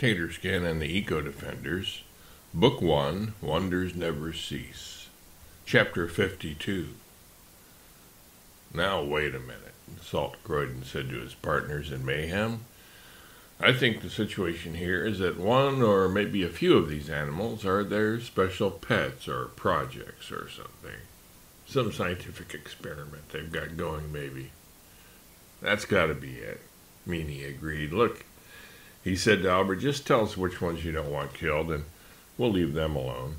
Taterskin and the Eco-Defenders, Book 1, Wonders Never Cease, Chapter 52. Now wait a minute, Salt Croydon said to his partners in mayhem. I think the situation here is that one or maybe a few of these animals are their special pets or projects or something. Some scientific experiment they've got going, maybe. That's got to be it, Meany agreed. Look, he said to Albert, just tell us which ones you don't want killed, and we'll leave them alone.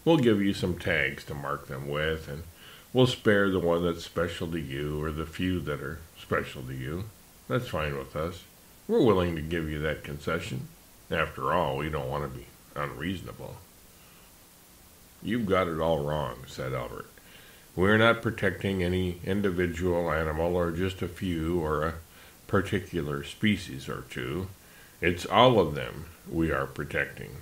We'll give you some tags to mark them with, and we'll spare the one that's special to you, or the few that are special to you. That's fine with us. We're willing to give you that concession. After all, we don't want to be unreasonable. You've got it all wrong, said Albert. We're not protecting any individual animal or just a few or a particular species or two. It's all of them we are protecting.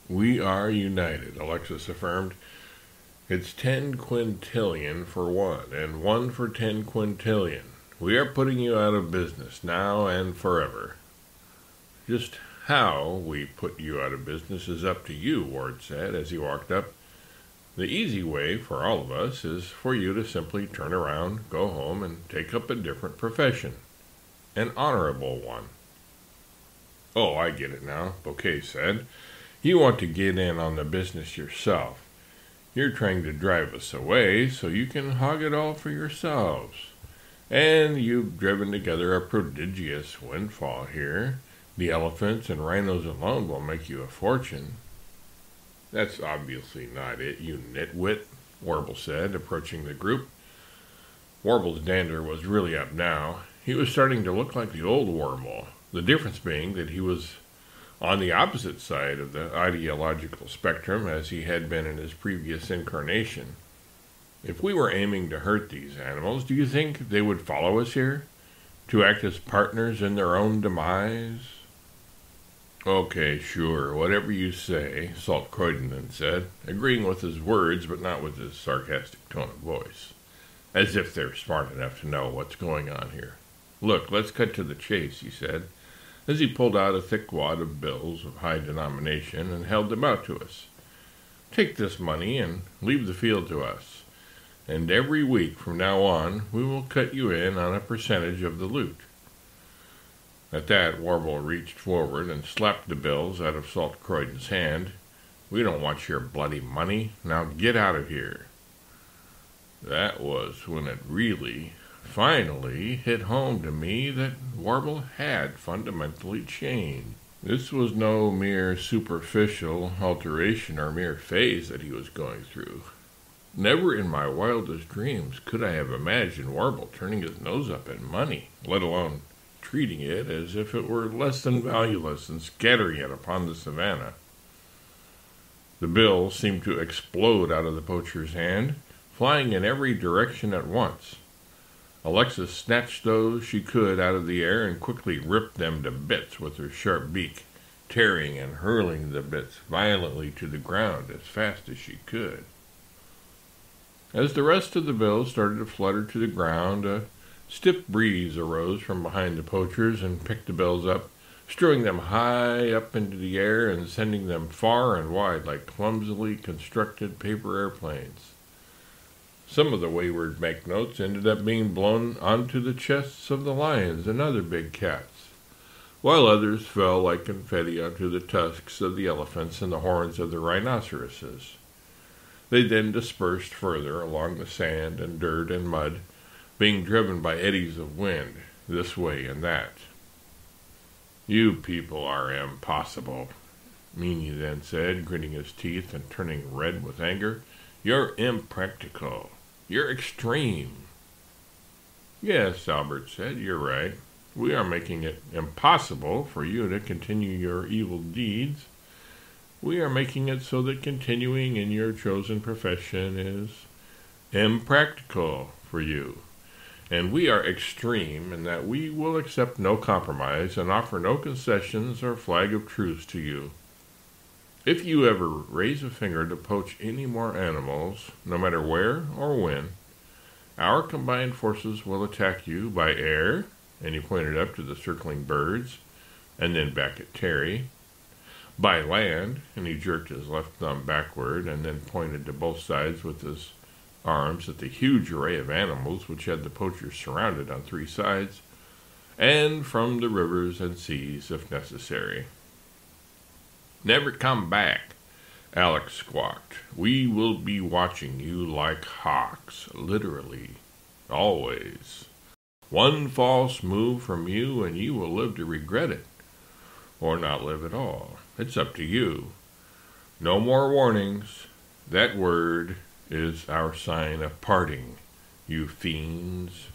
We are united, Alexis affirmed. It's 10 quintillion for one, and 1 for 10 quintillion. We are putting you out of business now and forever. Just how we put you out of business is up to you, Ward said as he walked up. The easy way for all of us is for you to simply turn around, go home, and take up a different profession. An honorable one. Oh, I get it now, Bouquet said. You want to get in on the business yourself. You're trying to drive us away so you can hog it all for yourselves. And you've driven together a prodigious windfall here. The elephants and rhinos alone will make you a fortune. That's obviously not it, you nitwit, Warble said, approaching the group. Warble's dander was really up now. He was starting to look like the old Warble, the difference being that he was on the opposite side of the ideological spectrum as he had been in his previous incarnation. If we were aiming to hurt these animals, do you think they would follow us here? To act as partners in their own demise? Okay, sure, whatever you say, Salt Croydon then said, agreeing with his words but not with his sarcastic tone of voice, as if they're smart enough to know what's going on here. Look, let's cut to the chase, he said, as he pulled out a thick wad of bills of high denomination and held them out to us. Take this money and leave the field to us, and every week from now on we will cut you in on a percentage of the loot. At that, Warble reached forward and slapped the bills out of Salt Croydon's hand. We don't want your bloody money. Now get out of here. That was when it really, finally, hit home to me that Warble had fundamentally changed. This was no mere superficial alteration or mere phase that he was going through. Never in my wildest dreams could I have imagined Warble turning his nose up at money, let alone treating it as if it were less than valueless and scattering it upon the savannah. The bill seemed to explode out of the poacher's hand, flying in every direction at once. Alexis snatched those she could out of the air and quickly ripped them to bits with her sharp beak, tearing and hurling the bits violently to the ground as fast as she could. As the rest of the bills started to flutter to the ground, a stiff breeze arose from behind the poachers and picked the bills up, strewing them high up into the air and sending them far and wide like clumsily constructed paper airplanes. Some of the wayward banknotes ended up being blown onto the chests of the lions and other big cats, while others fell like confetti onto the tusks of the elephants and the horns of the rhinoceroses. They then dispersed further along the sand and dirt and mud, being driven by eddies of wind, this way and that. You people are impossible, Meany then said, gritting his teeth and turning red with anger. You're impractical. You're extreme. Yes, Albert said, you're right. We are making it impossible for you to continue your evil deeds. We are making it so that continuing in your chosen profession is impractical for you. And we are extreme in that we will accept no compromise and offer no concessions or flag of truce to you. If you ever raise a finger to poach any more animals, no matter where or when, our combined forces will attack you by air, and he pointed up to the circling birds, and then back at Terry. By land, and he jerked his left thumb backward and then pointed to both sides with his arms at the huge array of animals which had the poachers surrounded on three sides, and from the rivers and seas if necessary. "Never come back," Alex squawked. "We will be watching you like hawks, literally, always. One false move from you and you will live to regret it, or not live at all. It's up to you. No more warnings. That word is our sign of parting, you fiends."